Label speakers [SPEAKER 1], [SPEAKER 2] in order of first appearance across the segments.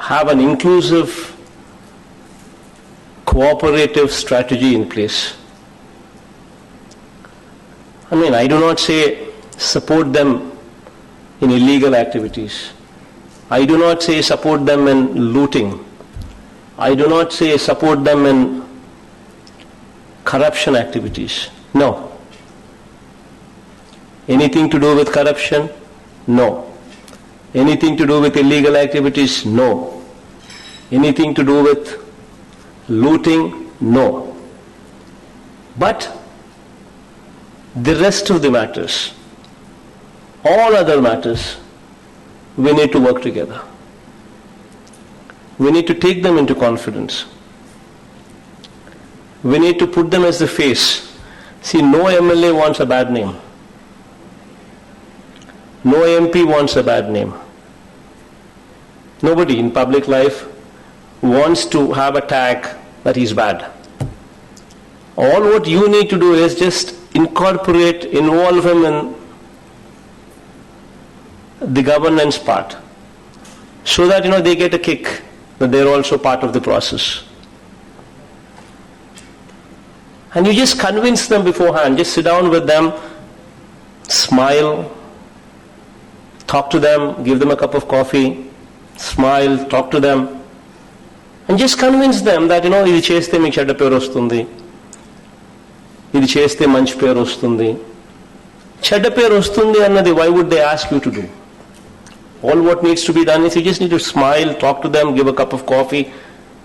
[SPEAKER 1] have an inclusive, cooperative strategy in place. I mean, I do not say support them in illegal activities. I do not say support them in looting. I do not say support them in corruption activities. No. Anything to do with corruption? No. Anything to do with illegal activities? No. Anything to do with looting? No. But the rest of the matters, all other matters, we need to work together. We need to take them into confidence. We need to put them as the face. See, no MLA wants a bad name. No MP wants a bad name. Nobody in public life wants to have a tag that he's bad. All what you need to do is just involve him in the governance part, so that they get a kick that they're also part of the process. And you just convince them beforehand. Just sit down with them, smile, talk to them, give them a cup of coffee, smile, talk to them, and just convince them that ఇది చేస్తే మీకు చెడ్డ పేరు వస్తుంది, ఇది చేస్తే మంచి పేరు వస్తుంది. చెడ్డ పేరు వస్తుంది అన్నది why would they ask you to do? All what needs to be done is you just need to smile, talk to them, give a cup of coffee,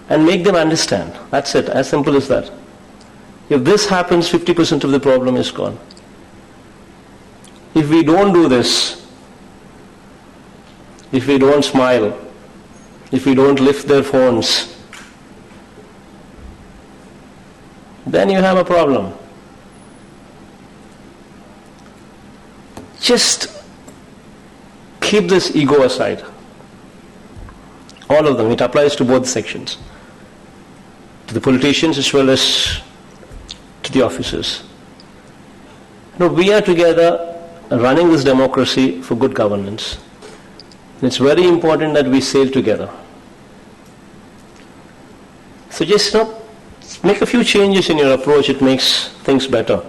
[SPEAKER 1] and make them understand. That's it, as simple as that. If this happens, 50% of the problem is gone. If we don't do this, if we don't smile, if we don't lift their phones, then you have a problem. Just keep this ego aside. All of them. It applies to both sections. To the politicians as well as to the officers. We are together running this democracy for good governance. And it's very important that we sail together. So just make a few changes in your approach. It makes things better.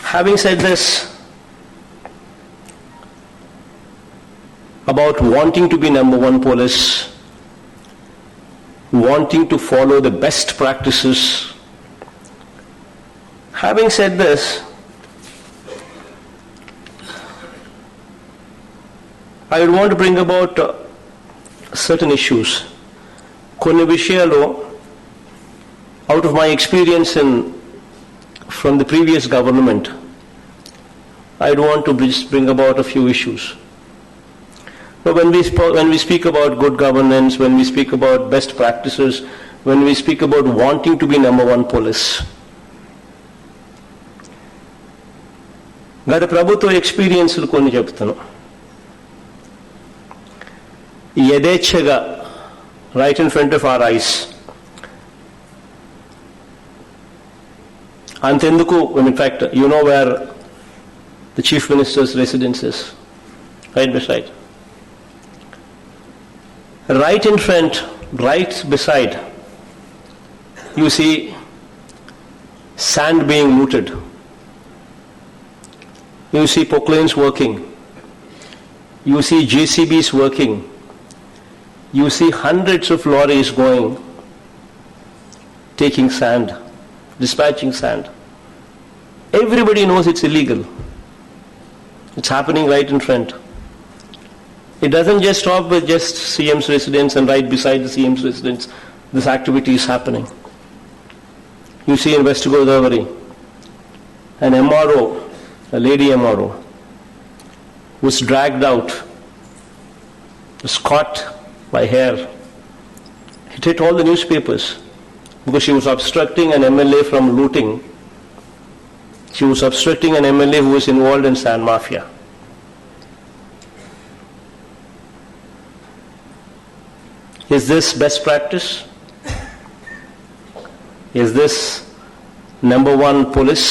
[SPEAKER 1] Having said this, about wanting to be number one police, wanting to follow the best practices. Having said this, I would want to bring about certain issues. కొన్ని విషయాలు, out of my experience from the previous government, I would want to bring about a few issues. So when we speak about good governance, when we speak about best practices, when we speak about wanting to be number one police, గత ప్రభుత్వ ఎక్స్పీరియన్స్లు కొన్ని చెప్తాను. యథేచ్ఛగా right in front of our eyes, అంతెందుకు, in fact, you know where the Chief Minister's residence is, right beside. Right in front, right beside, you see sand being looted. You see proclanes working. You see JCBs working. You see hundreds of lorries going, taking sand, dispatching sand. Everybody knows it's illegal. It's happening right in front. It doesn't just stop with just CM's residence and right beside the CM's residence. This activity is happening. You see in West Godavari, an MRO, a lady MRO, was dragged out, was caught by hair. It hit all the newspapers because she was obstructing an MLA from looting. She was obstructing an MLA who was involved in sand mafia. Is this best practice? Is this number one police?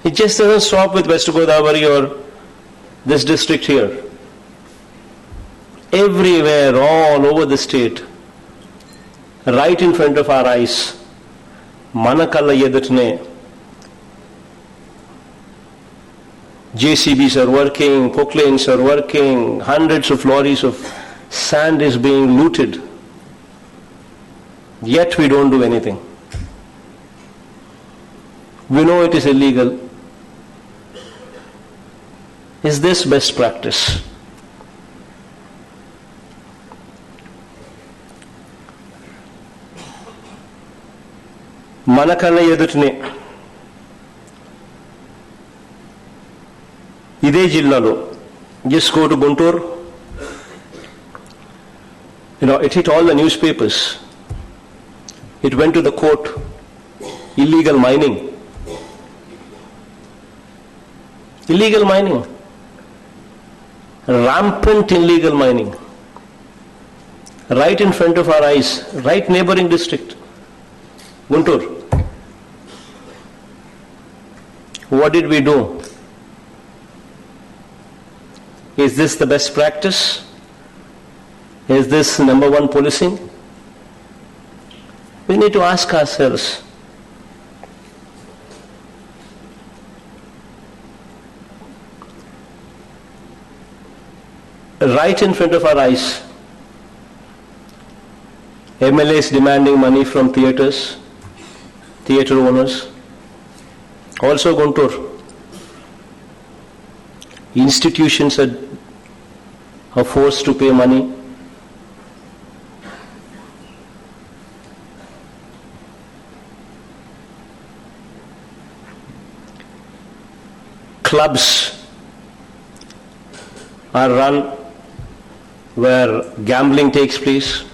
[SPEAKER 1] It just doesn't stop with West Godavari or this district here, everywhere, all over the state, right in front of our eyes, Manakalla Yedutne, JCBs are working, proclanes are working, hundreds of lorries of sand is being looted. Yet we don't do anything. We know it is illegal. Is this best practice? Manakalla Yedutne, ఇదే జిల్లాలో, just go to Guntur, it hit all the newspapers. It went to the court. Illegal mining. Illegal mining. Rampant illegal mining. Right in front of our eyes, right neighboring district, Guntur. What did we do? Is this the best practice? Is this number one policing? We need to ask ourselves. Right in front of our eyes, MLAs demanding money from theatres, theatre owners. Also Guntur. Institutions are forced to pay money. Clubs are run where gambling takes place.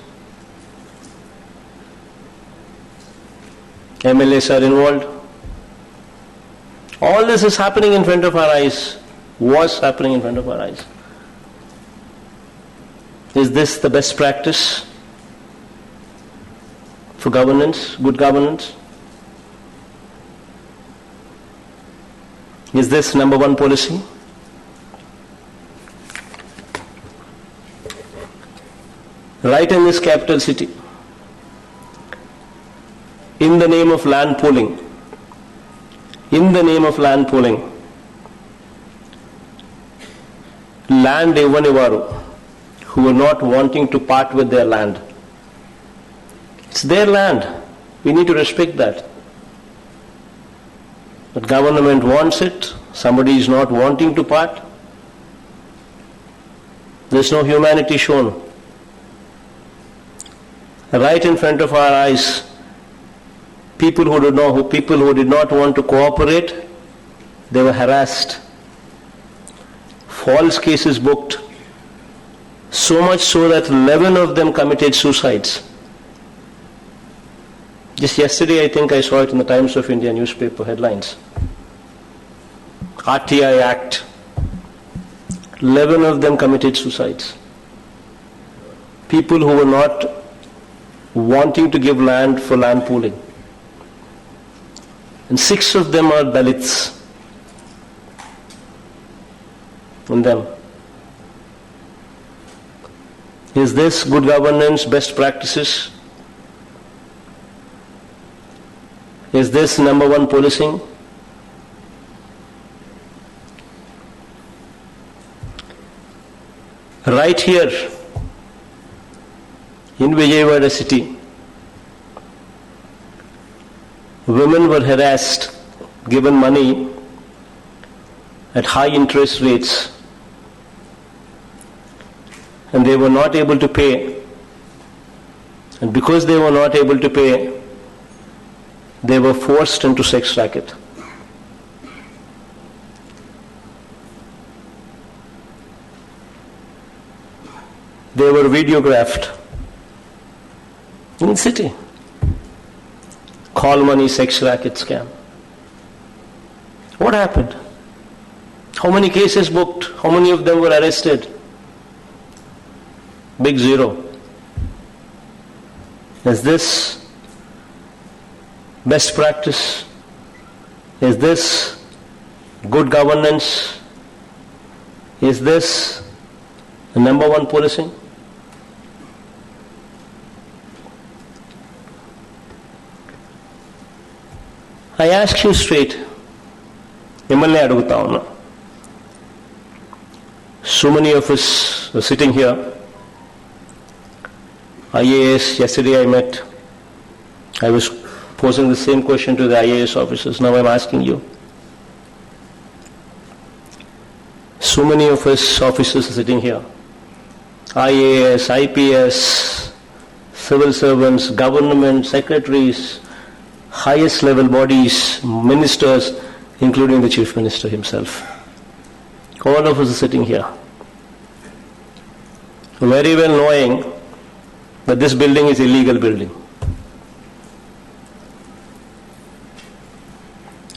[SPEAKER 1] MLAs are involved. All this is happening in front of our eyes. Was happening in front of our eyes. Is this the best practice for governance, good governance? Is this number one policy? Right in this capital city, in the name of land pooling, land Ivanivaru, who are not wanting to part with their land. It's their land. We need to respect that. But government wants it, somebody is not wanting to part. There's no humanity shown. Right in front of our eyes, people who did not want to cooperate, they were harassed. False cases booked, so much so that 11 of them committed suicides. Just yesterday, I think I saw it in the Times of India newspaper headlines. RTI Act, 11 of them committed suicides. People who were not wanting to give land for land pooling. And 6 of them are Dalits. In them. Is this good governance, best practices? Is this number one policing? Right here in Vijayawada city, women were harassed, given money at high interest rates, and they were not able to pay. And because they were not able to pay, they were forced into sex racket. They were videographed in the city. Call money sex racket scam. What happened? How many cases booked? How many of them were arrested? Big zero. Is this best practice? Is this good governance? Is this the number one policing? I ask you straight, మిమ్మల్ని అడుగుతా ఉన్నా. So many of us are sitting here. IAS, yesterday I was posing the same question to the IAS officers. Now I'm asking you. So many of us officers are sitting here. IAS, IPS, civil servants, government, secretaries, highest level bodies, ministers, including the Chief Minister himself. All of us are sitting here, very well knowing that this building is illegal building.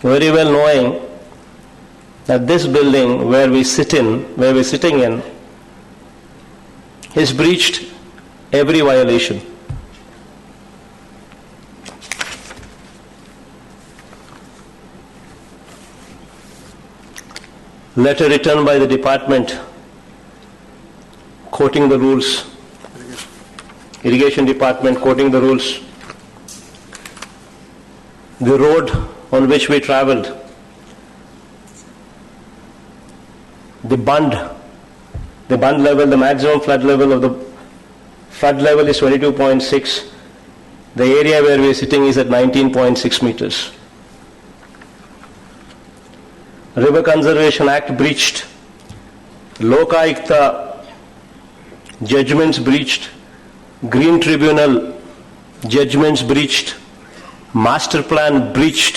[SPEAKER 1] Very well knowing that this building where we're sitting in, has breached every violation. Letter written by the department quoting the rules, irrigation department quoting the rules. The road on which we travelled, the bund level, the maximum flood level of the flood level is 22.6. The area where we are sitting is at 19.6 meters. River Conservation Act breached, Lokayukta judgments breached, Green Tribunal judgments breached, Master Plan breached,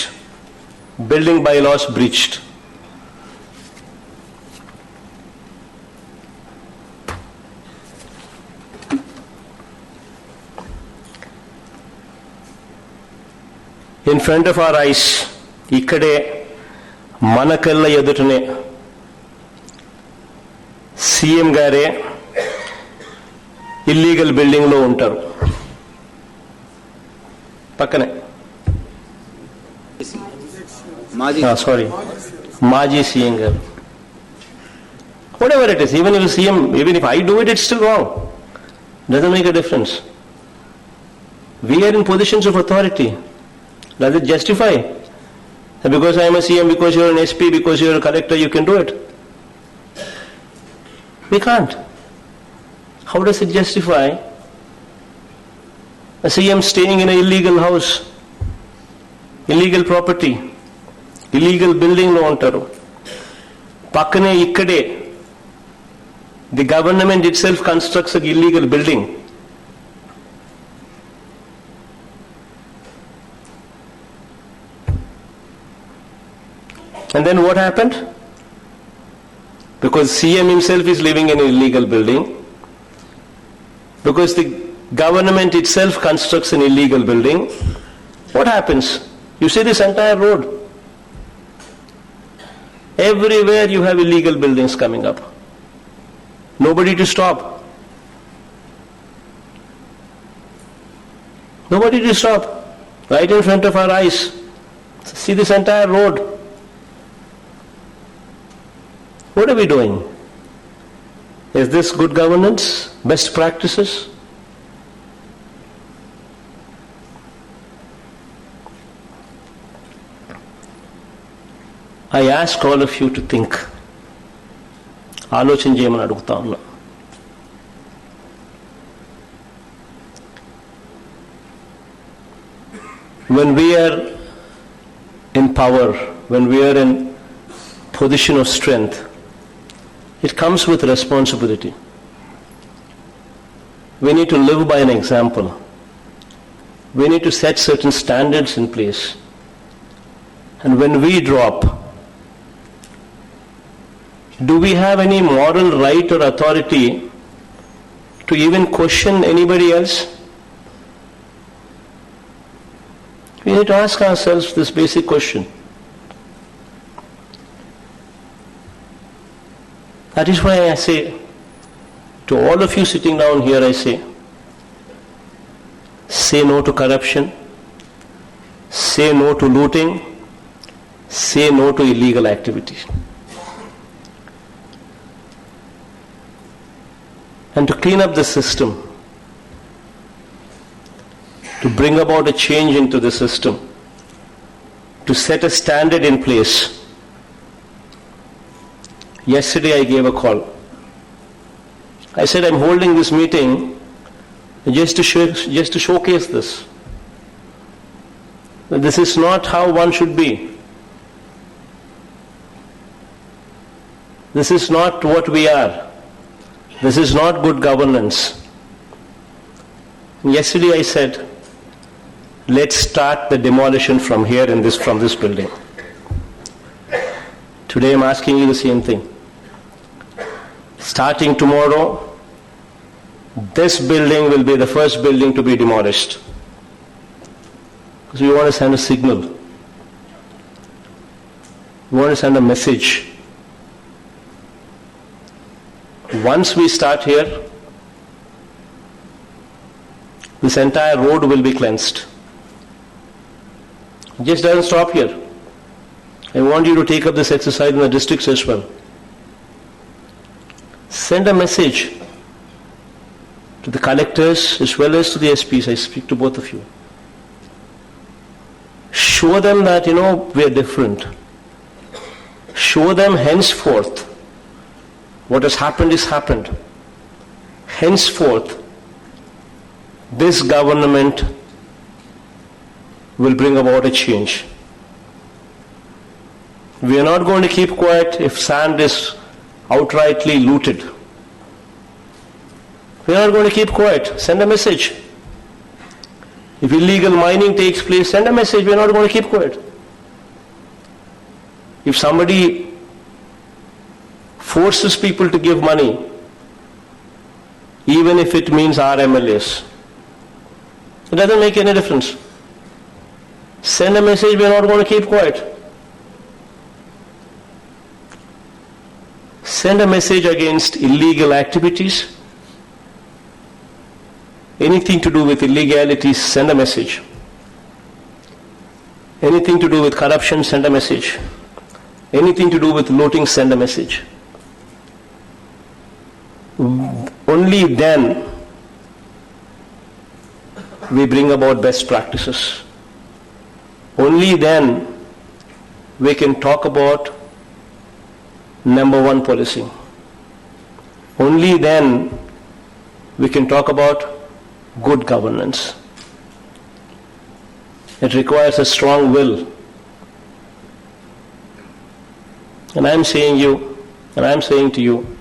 [SPEAKER 1] Building bylaws breached. In front of our eyes, ikkade మనకల్ల ఎదుటనే CM గారే illegal building లో ఉంటారు. పక్కనే మాజీ CM గారు. Whatever it is, even if I do it, it's still wrong. Doesn't make a difference. We are in positions of authority. Does it justify? Because I am a CM, because you are an SP, because you are a collector, you can do it. We can't. How does it justify a CM staying in an illegal house, illegal property, illegal building lo antaru? Pakkane ikkade the government itself constructs an illegal building. And then what happened? Because CM himself is living in an illegal building, because the government itself constructs an illegal building, what happens? You see this entire road. Everywhere you have illegal buildings coming up. Nobody to stop. Nobody to stop. Right in front of our eyes. See this entire road. What are we doing? Is this good governance? Best practices? I ask all of you to think. ఆలోచన చేయమని అడుగుతా ఉన్నా. When we are in power, when we are in position of strength, it comes with responsibility. We need to live by an example. We need to set certain standards in place. And when we drop, do we have any moral right or authority to even question anybody else? We need to ask ourselves this basic question. That is why I say, to all of you sitting down here, I say no to corruption, say no to looting, say no to illegal activities. and to clean up the system, to bring about a change into the system, to set a standard in place. Yesterday I gave a call. I said, I'm holding this meeting just to showcase this. This is not how one should be. This is not what we are. This is not good governance. Yesterday I said, let's start the demolition from here from this building. Today I'm asking you the same thing. Starting tomorrow, this building will be the first building to be demolished. Because we want to send a signal. We want to send a message. Once we start here, this entire road will be cleansed. It just doesn't stop here. I want you to take up this exercise in the districts as well. Send a message to the collectors as well as to the SPs. I speak to both of you. Show them that, we are different. Show them henceforth what has happened is happened. Henceforth, this government will bring about a change. We are not going to keep quiet if sand is outrightly looted. We are not going to keep quiet. Send a message. If illegal mining takes place, send a message. We are not going to keep quiet. If somebody forces people to give money, even if it means our MLAs, it doesn't make any difference. Send a message. We are not going to keep quiet. Send a message against illegal activities. Anything to do with illegalities, send a message. Anything to do with corruption, send a message. Anything to do with looting, send a message. Only then we bring about best practices. Only then we can talk about number one policing. Only then we can talk about good governance. It requires a strong will. And I'm saying to you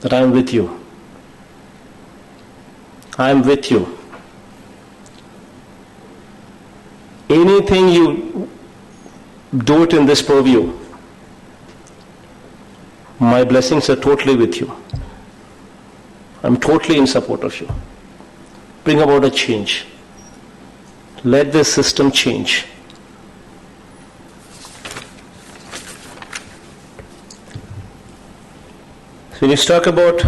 [SPEAKER 1] that I'm with you. I'm with you. Anything you do it in this purview, my blessings are totally with you. I'm totally in support of you. Bring about a change. Let this system change. So when you talk about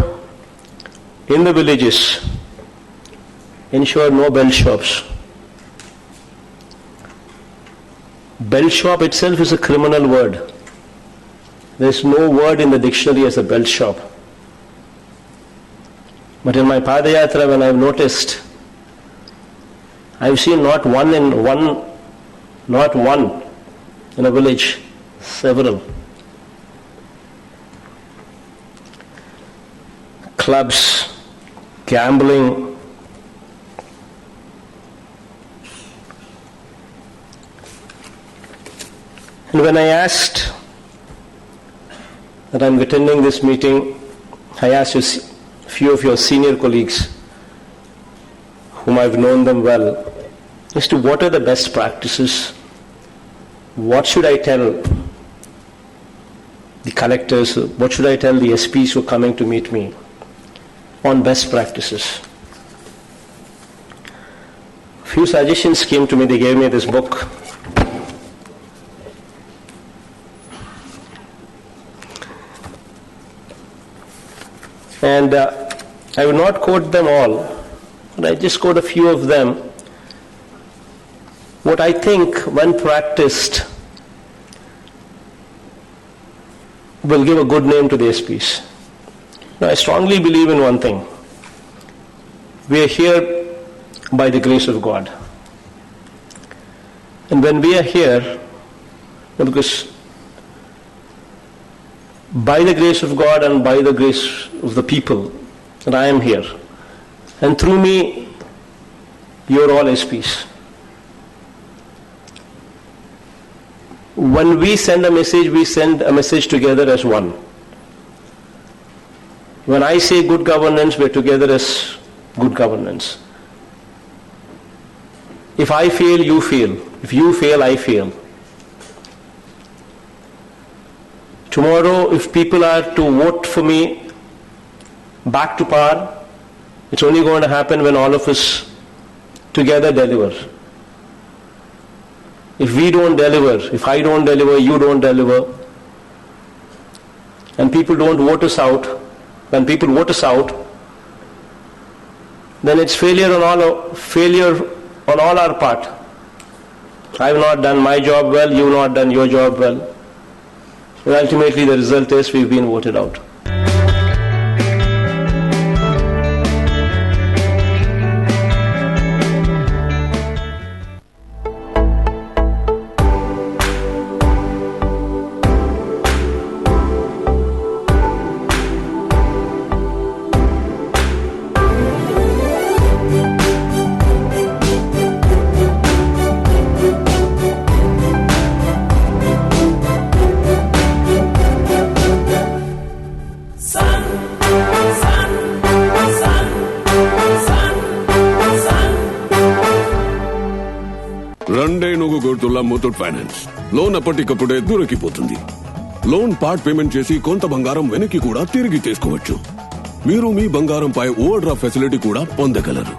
[SPEAKER 1] in the villages, ensure no belt shops. Belt shop itself is a criminal word. There is no word in the dictionary as a belt shop. But in my Padayatra, when I've noticed, I've seen not one in a village, several. Clubs, gambling. And when I asked that I'm attending this meeting, I asked a few of your senior colleagues, whom I've known them well, as to what are the best practices. What should I tell the collectors? What should I tell the SPs who are coming to meet me on best practices? A few suggestions came to me. They gave me this book. And I will not quote them all, but I just quote a few of them. What I think, when practiced, will give a good name to the SPs. Now, I strongly believe in one thing. We are here by the grace of God. And when we are here, because by the grace of God and by the grace of the people, that I am here. And through me, you are all SPs. When we send a message together as one. When I say good governance, we're together as good governance. If I fail, you fail. If you fail, I fail. Tomorrow, if people are to vote for me back to power, it's only going to happen when all of us together deliver. If we don't deliver, if I don't deliver, you don't deliver, and people don't vote us out, when people vote us out, then it's failure on all our part. I've not done my job well, you've not done your job well. And ultimately the result is we've been voted out.
[SPEAKER 2] Muthoot finance loan అప్పటికప్పుడే దొరికిపోతుంది. Loan part payment చేసి కొంత బంగారం వెనక్కి కూడా తిరిగి తీసుకోవచ్చు. మీరు మీ బంగారంపై ఓవర్ డ్రాఫ్ట్ ఫెసిలిటీ కూడా పొందగలరు.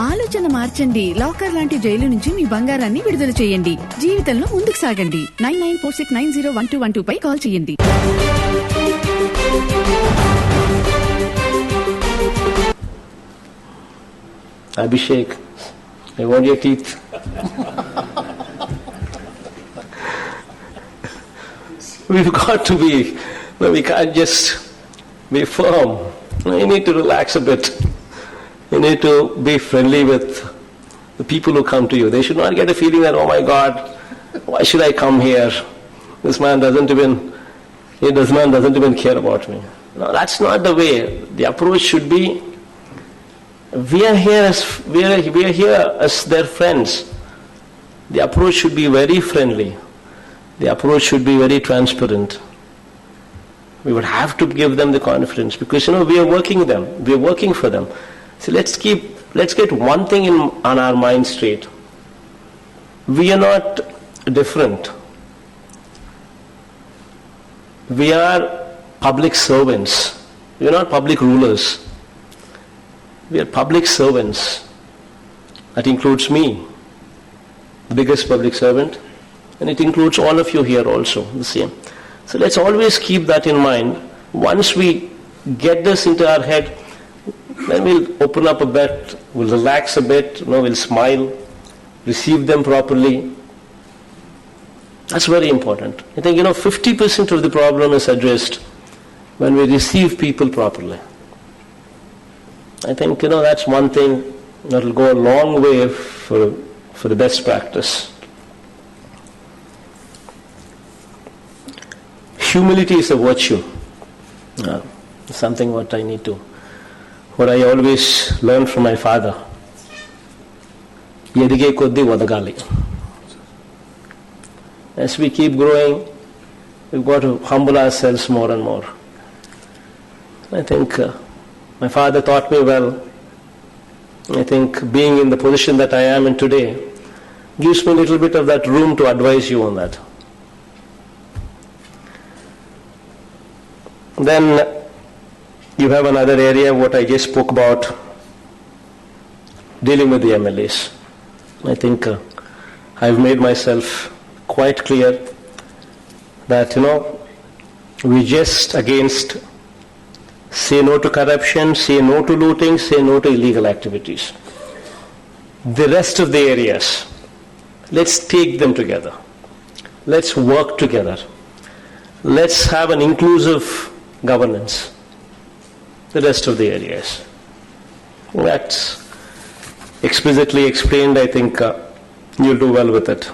[SPEAKER 3] ఆలోచన మార్చండి. లాకర్ లాంటి జైలు నుంచి మీ బంగారాన్ని విడుదల చేయండి. జీవితంలో ముందుకు సాగండి. 9946901212 పై కాల్ చేయండి.
[SPEAKER 1] Abhishek, I want your teeth. We've got to be, we can't just be firm. You need to relax a bit. You need to be friendly with the people who come to you. They should not get a feeling that, oh my God, why should I come here? This man doesn't even care about me. No, that's not the way. The approach should be, we are here as their friends. The approach should be very friendly. The approach should be very transparent. We would have to give them the confidence because, we are working them. We are working for them. So let's get one thing on our mind straight. We are not different. We are public servants. We are not public rulers. We are public servants. That includes me, the biggest public servant. And it includes all of you here also, the same. So let's always keep that in mind. Once we get this into our head, then we'll open up a bit, we'll relax a bit, we'll smile, receive them properly. That's very important. I think, 50% of the problem is addressed when we receive people properly. I think, that's one thing that will go a long way for the best practice. Humility is a virtue. Something what I always learned from my father. Edige koddi odagali. As we keep growing, we've got to humble ourselves more and more. I think my father taught me well. I think being in the position that I am in today gives me a little bit of that room to advise you on that. Then you have another area what I just spoke about, dealing with the MLAs. I think I've made myself quite clear that we just against say no to corruption, say no to looting, say no to illegal activities. The rest of the areas, let's take them together. Let's work together. Let's have an inclusive governance. The rest of the areas. That's explicitly explained. I think you'll do well with it.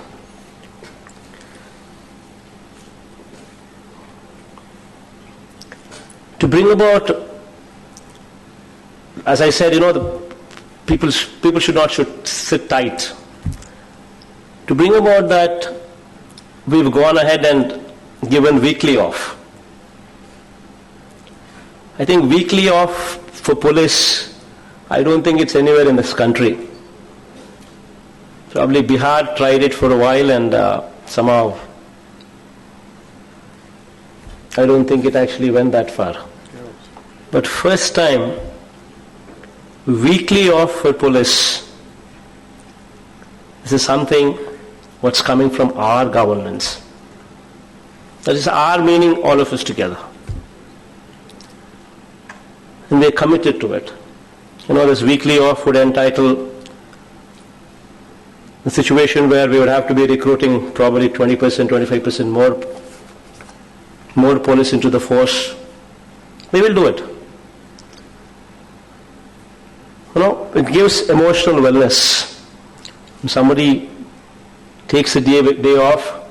[SPEAKER 1] To bring about, as I said, the people should sit tight. To bring about that, we've gone ahead and given weekly off. I think weekly off for police, I don't think it's anywhere in this country. Probably Bihar tried it for a while and somehow I don't think it actually went that far. But first time, weekly off for police, this is something what's coming from our governance. That is our meaning, all of us together. And we're committed to it. This weekly off would entitle the situation where we would have to be recruiting probably 20%, 25% more police into the force. We will do it. It gives emotional wellness. When somebody takes a day off,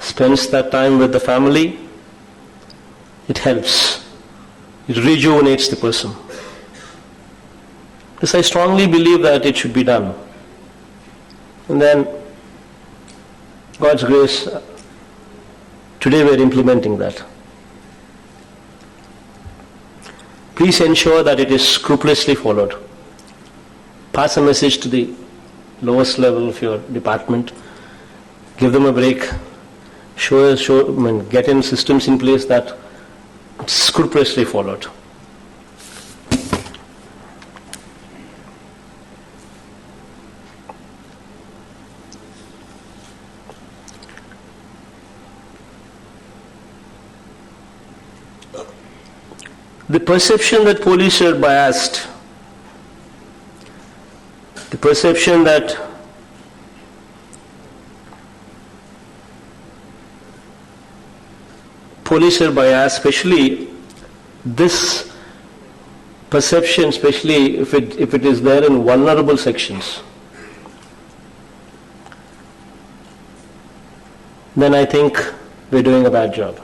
[SPEAKER 1] spends that time with the family, it helps. It rejuvenates the person. Because I strongly believe that it should be done. And then, God's grace, today we are implementing that. Please ensure that it is scrupulously followed. Pass a message to the lowest level of your department. Give them a break. Get in systems in place that it's scrupulously followed. The perception that police are biased, the perception that police are biased, especially this perception, especially if it is there in vulnerable sections, then I think we're doing a bad job.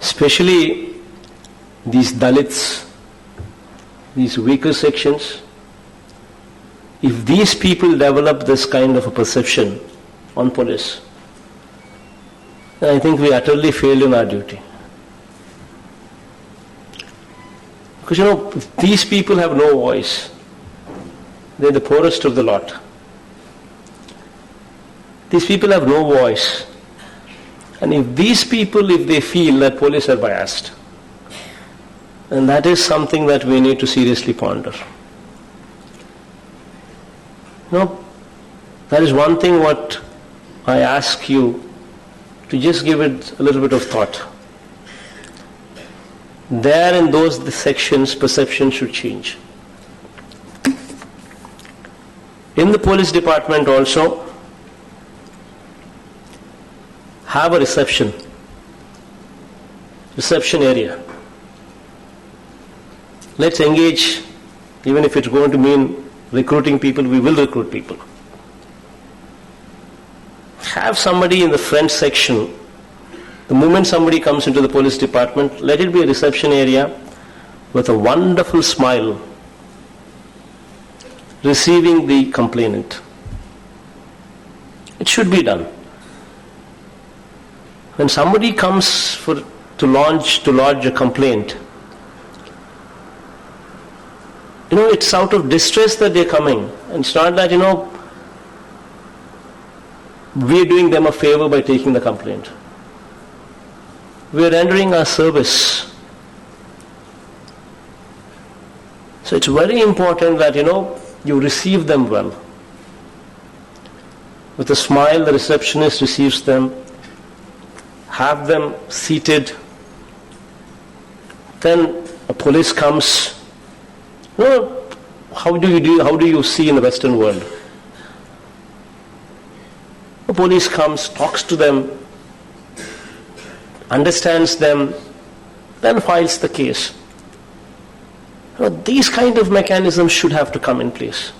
[SPEAKER 1] Especially these Dalits, these weaker sections, if these people develop this kind of a perception on police, then I think we utterly failed in our duty. Because these people have no voice. They're the poorest of the lot. These people have no voice. And if these people, if they feel that police are biased, then that is something that we need to seriously ponder. That is one thing what I ask you to just give it a little bit of thought. There in those sections, perception should change. In the police department also, have a reception area. Let's engage, even if it's going to mean recruiting people, we will recruit people. Have somebody in the front section. The moment somebody comes into the police department, let it be a reception area with a wonderful smile, receiving the complainant. It should be done. When somebody comes to lodge a complaint, it's out of distress that they're coming. And it's not that, we're doing them a favor by taking the complaint. We're rendering our service. So it's very important that, you receive them well. With a smile, the receptionist receives them. Have them seated. Then a police comes. How do you see in the Western world? The police comes, talks to them, understands them, then files the case. These kind of mechanisms should have to come in place.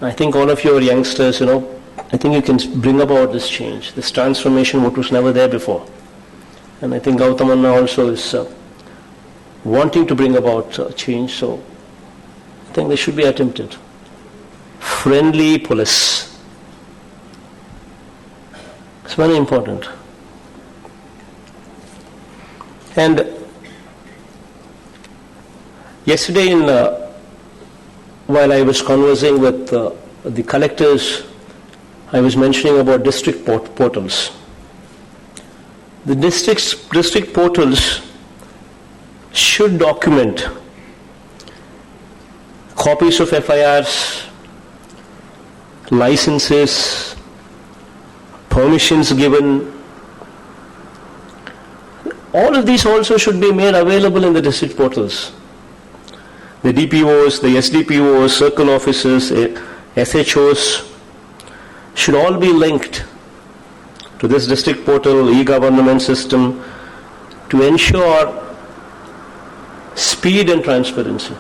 [SPEAKER 1] I think all of you are youngsters, I think you can bring about this change, this transformation what was never there before. And I think Gautamanna also is wanting to bring about change, so I think they should be attempted. Friendly police. It's very important. And yesterday while I was conversing with the collectors, I was mentioning about district portals. The district portals should document copies of FIRs, licenses, permissions given. All of these also should be made available in the district portals. The DPOs, the SDPOs, circle officers, SHOs should all be linked to this district portal, e-government system to ensure speed and transparency.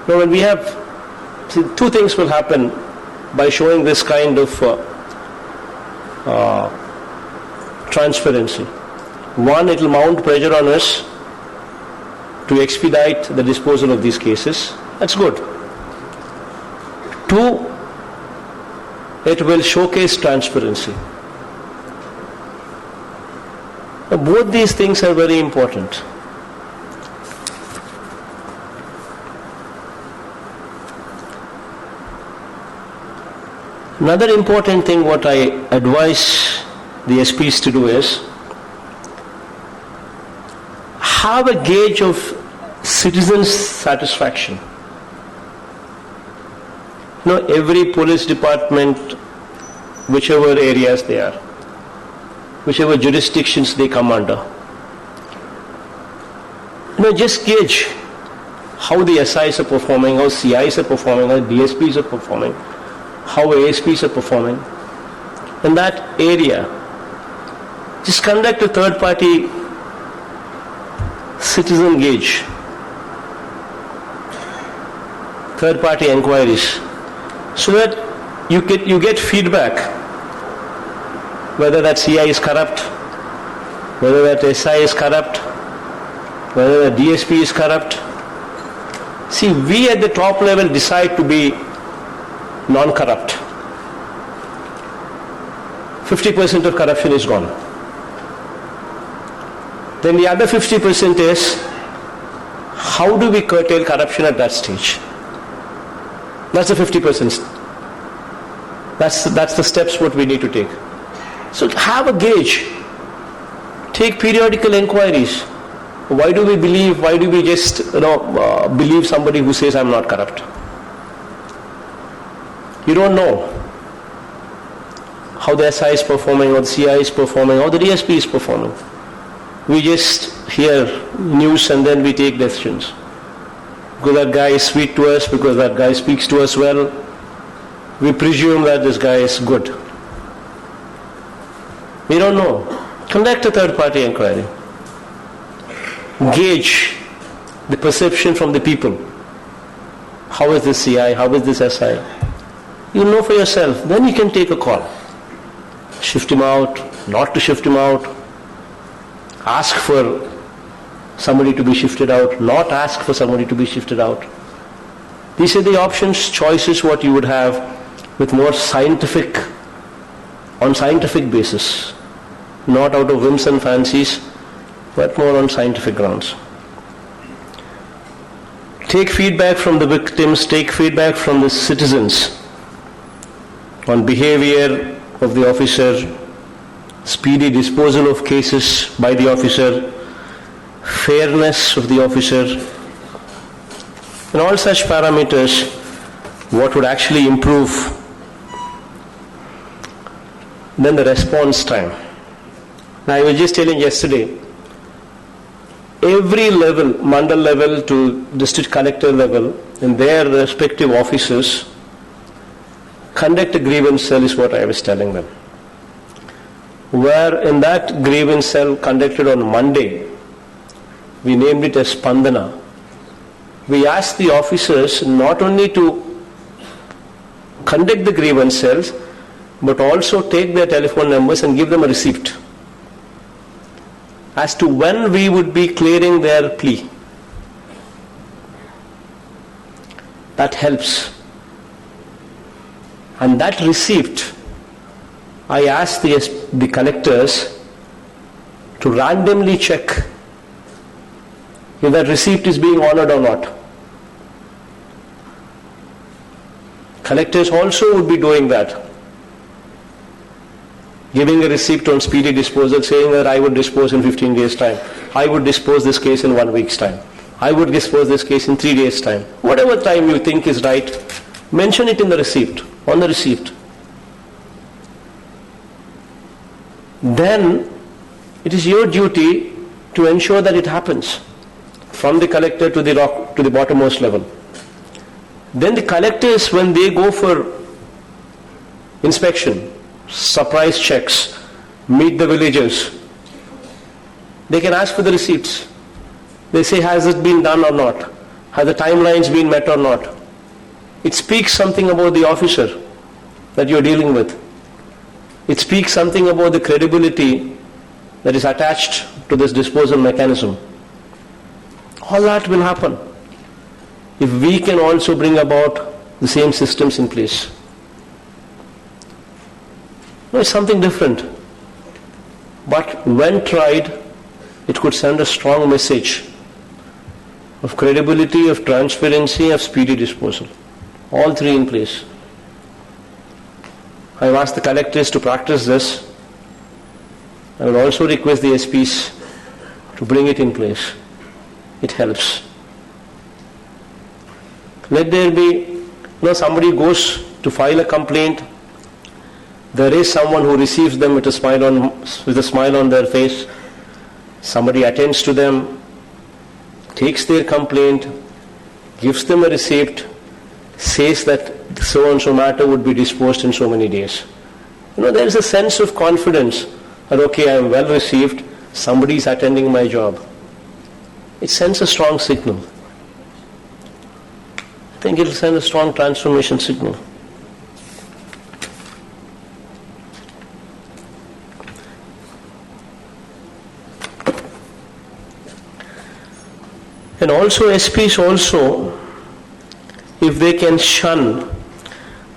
[SPEAKER 1] Now when we have, two things will happen by showing this kind of transparency. One, it will mount pressure on us to expedite the disposal of these cases. That's good. Two, it will showcase transparency. Now, both these things are very important. Another important thing what I advise the SPs to do is have a gauge of citizens' satisfaction. Every police department, whichever areas they are, whichever jurisdictions they come under, just gauge how the SIs are performing, how CIs are performing, how DSPs are performing, how ASPs are performing. In that area, just conduct a third-party citizen gauge, third-party inquiries, so that you get feedback whether that CI is corrupt, whether that SI is corrupt, whether the DSP is corrupt. See, we at the top level decide to be non-corrupt. 50% of corruption is gone. Then the other 50% is, how do we curtail corruption at that stage? That's the 50%. That's the steps what we need to take. So have a gauge. Take periodical inquiries. Why do we just believe somebody who says I'm not corrupt? You don't know how the SI is performing, or the CI is performing, or the DSP is performing. We just hear news and then we take decisions. Because that guy is sweet to us, because that guy speaks to us well, we presume that this guy is good. We don't know. Conduct a third-party inquiry. Gauge the perception from the people. How is this CI? How is this SI? You know for yourself. Then you can take a call. Shift him out, not to shift him out. Ask for somebody to be shifted out, not ask for somebody to be shifted out. These are the options, choices what you would have with more on scientific basis. Not out of whims and fancies, but more on scientific grounds. Take feedback from the victims, take feedback from the citizens on behavior of the officer, speedy disposal of cases by the officer, fairness of the officer, and all such parameters what would actually improve. Then the response time. Now I was just telling yesterday, every level, mandal level to district collector level, in their respective offices, conduct a grievance cell is what I was telling them. Where in that grievance cell conducted on Monday, We named it as Spandana. We asked the officers not only to conduct the grievances, but also take their telephone numbers and give them a receipt as to when we would be clearing their plea. That helps. And that receipt, I asked the collectors to randomly check if that receipt is being honored or not. Collectors also would be doing that, giving a receipt on speedy disposal, saying that I would dispose in 15 days' time. I would dispose this case in 1 week's time. I would dispose this case in 3 days' time. Whatever time you think is right, mention it in the receipt, on the receipt. Then it is your duty to ensure that it happens from the collector to the bottommost level. Then the collectors, when they go for inspection, surprise checks, meet the villagers, they can ask for the receipts. They say, has it been done or not? Have the timelines been met or not? It speaks something about the officer that you're dealing with. It speaks something about the credibility that is attached to this disposal mechanism. All that will happen if we can also bring about the same systems in place. No, it's something different. But when tried, it could send a strong message of credibility, of transparency, of speedy disposal. All three in place. I have asked the collectors to practice this. I will also request the SPs to bring it in place. It helps. Let there be, somebody goes to file a complaint, there is someone who receives them with a smile on their face. Somebody attends to them, takes their complaint, gives them a receipt, says that so and so matter would be disposed in so many days. There is a sense of confidence that, okay, I am well received, somebody is attending my job. It sends a strong signal. I think it will send a strong transformation signal. And also SPs also, if they can shun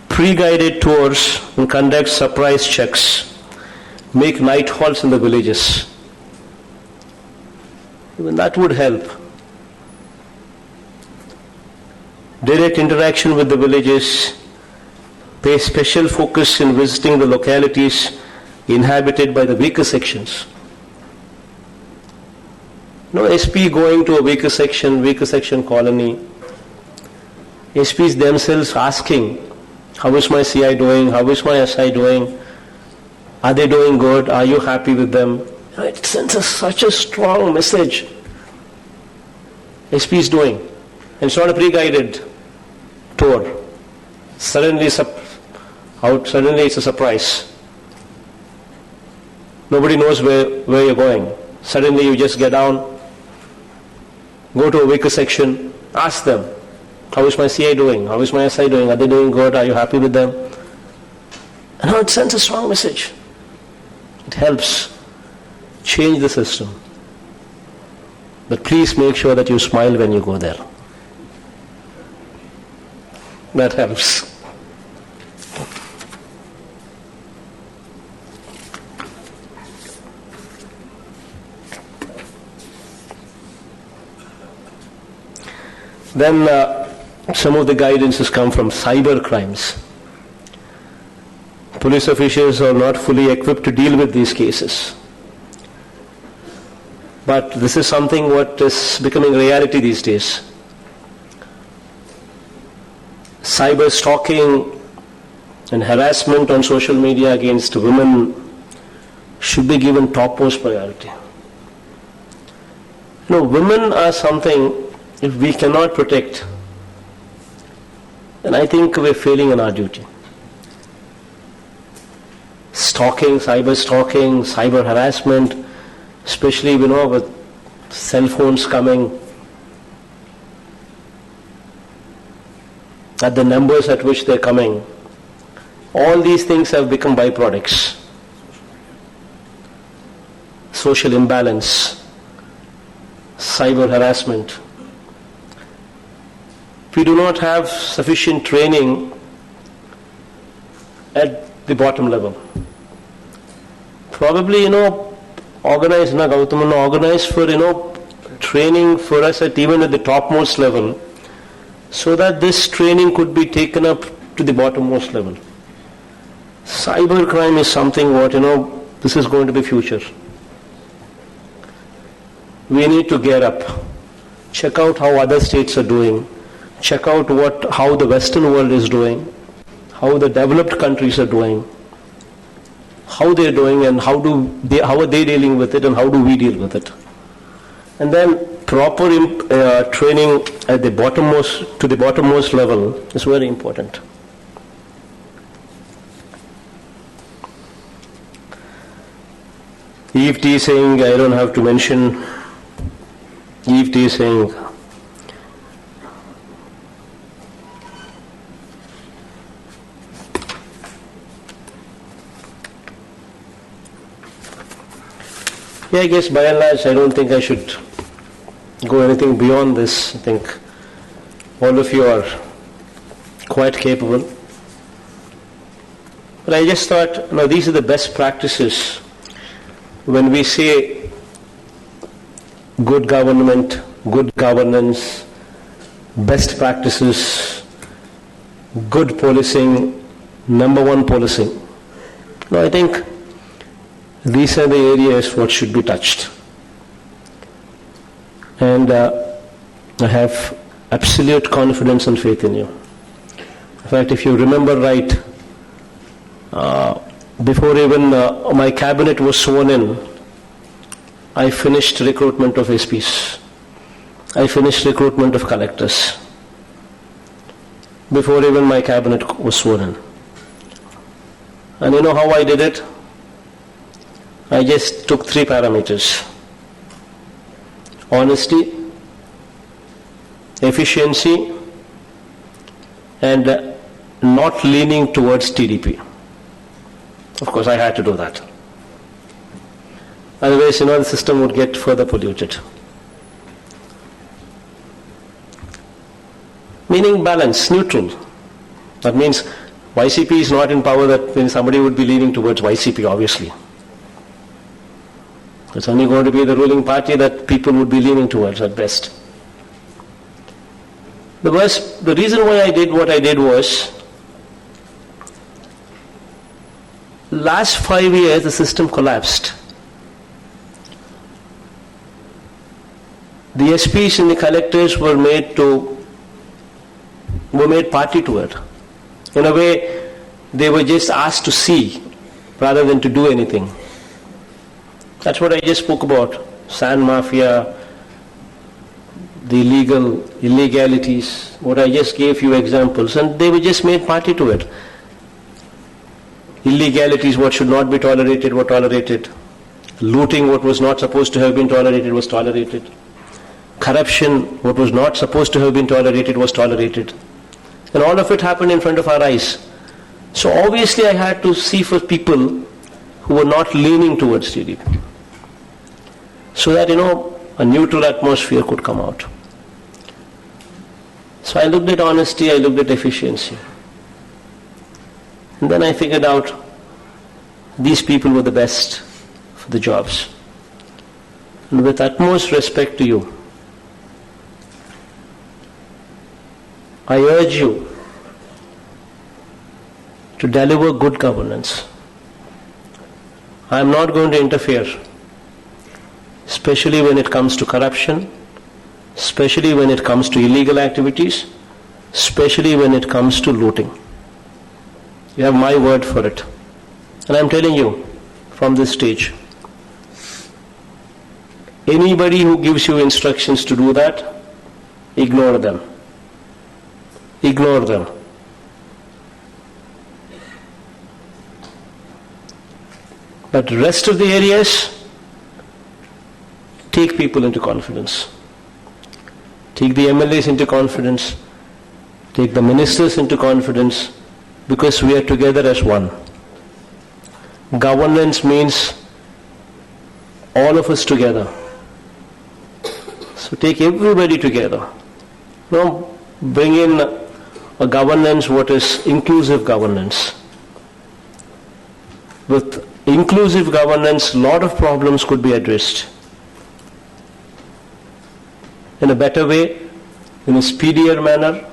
[SPEAKER 1] pre-guided tours and conduct surprise checks, make night halts in the villages, even that would help. Direct interaction with the villages, pay special focus in visiting the localities inhabited by the weaker sections. No SP going to a weaker section colony. SPs themselves asking, how is my CI doing? How is my SI doing? Are they doing good? Are you happy with them? It sends such a strong message. SP is doing. And it's not a pre-guided tour. Suddenly it's a surprise. Nobody knows where you're going. Suddenly you just get down, go to a weaker section, ask them, how is my CI doing? How is my SI doing? Are they doing good? Are you happy with them? And now it sends a strong message. It helps change the system. But please make sure that you smile when you go there. That helps. Then some of the guidances come from cyber crimes. Police officials are not fully equipped to deal with these cases. But this is something what is becoming reality these days. Cyber stalking and harassment on social media against women should be given topmost priority. Women are something, if we cannot protect, then I think we're failing in our duty. Stalking, cyber harassment, especially with cell phones coming, at the numbers at which they're coming, all these things have become byproducts. Social imbalance, cyber harassment. We do not have sufficient training at the bottom level. Probably, organize for, training for us even at the topmost level, so that this training could be taken up to the bottommost level. Cybercrime is something this is going to be future. We need to gear up. Check out how other states are doing. Check out how the Western world is doing, how the developed countries are doing, how they're doing, and how are they dealing with it, and how do we deal with it. And then proper training at the bottommost level is very important. Eve teasing, I don't have to mention. Eve teasing. Yeah, I guess by and large I don't think I should go anything beyond this. I think all of you are quite capable. But I just thought, these are the best practices when we say good government, good governance, best practices, good policing, number one policing. I think these are the areas what should be touched. And I have absolute confidence and faith in you. In fact, if you remember right, before even my cabinet was sworn in, I finished recruitment of SPs. I finished recruitment of collectors. Before even my cabinet was sworn in. And you know how I did it? I just took 3 parameters. Honesty, efficiency, and not leaning towards TDP. Of course, I had to do that. Otherwise, the system would get further polluted. Meaning balance, neutral. That means YCP is not in power, that means somebody would be leaning towards YCP, obviously. It's only going to be the ruling party that people would be leaning towards at best. The reason why I did what I did was, last 5 years the system collapsed. The SPs and the collectors were made party to it. In a way, they were just asked to see rather than to do anything. That's what I just spoke about. Sand mafia, the illegalities, what I just gave you examples, and they were just made party to it. Illegalities, what should not be tolerated, were tolerated. Looting, what was not supposed to have been tolerated, was tolerated. Corruption, what was not supposed to have been tolerated, was tolerated. And all of it happened in front of our eyes. So obviously I had to see for people who were not leaning towards TDP, so that, a neutral atmosphere could come out. So I looked at honesty, I looked at efficiency. And then I figured out these people were the best for the jobs. And with utmost respect to you, I urge you to deliver good governance. I am not going to interfere, especially when it comes to corruption, especially when it comes to illegal activities, especially when it comes to looting. You have my word for it. And I am telling you from this stage, anybody who gives you instructions to do that, ignore them. Ignore them. But rest of the areas, take people into confidence. Take the MLAs into confidence. Take the ministers into confidence, because we are together as one. Governance means all of us together. So take everybody together. Now bring in a governance what is inclusive governance. With inclusive governance, a lot of problems could be addressed in a better way, in a speedier manner,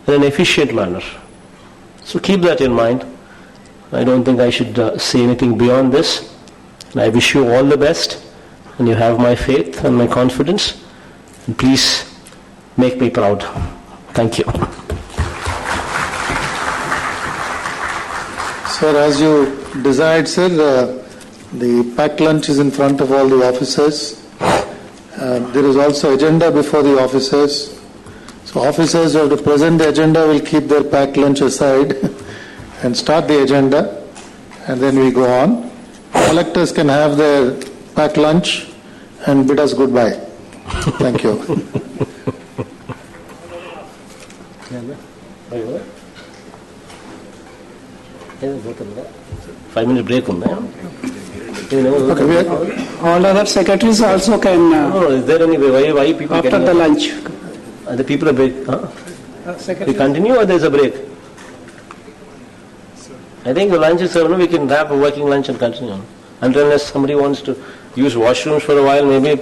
[SPEAKER 1] in an efficient manner. So keep that in mind. I don't think I should say anything beyond this. I wish you all the best, and you have my faith and my confidence. And please make me proud. Thank you.
[SPEAKER 4] Sir, as you desired, sir, the packed lunch is in front of all the officers. There is also agenda before the officers. So officers who have to present the agenda will keep their packed lunch aside and start the agenda, and then we go on. Collectors can have their packed lunch and bid us goodbye. Thank you.
[SPEAKER 1] 5 minute break.
[SPEAKER 5] Okay, all other secretaries also can,
[SPEAKER 1] Oh, is there any way why people
[SPEAKER 5] after
[SPEAKER 1] getting
[SPEAKER 5] the
[SPEAKER 1] up?
[SPEAKER 5] lunch.
[SPEAKER 1] The people are break. Huh? We
[SPEAKER 5] Secretary.
[SPEAKER 1] continue or there's a break? I think the lunch is served. We can have a working lunch and continue. Until unless somebody wants to use washrooms for a while, maybe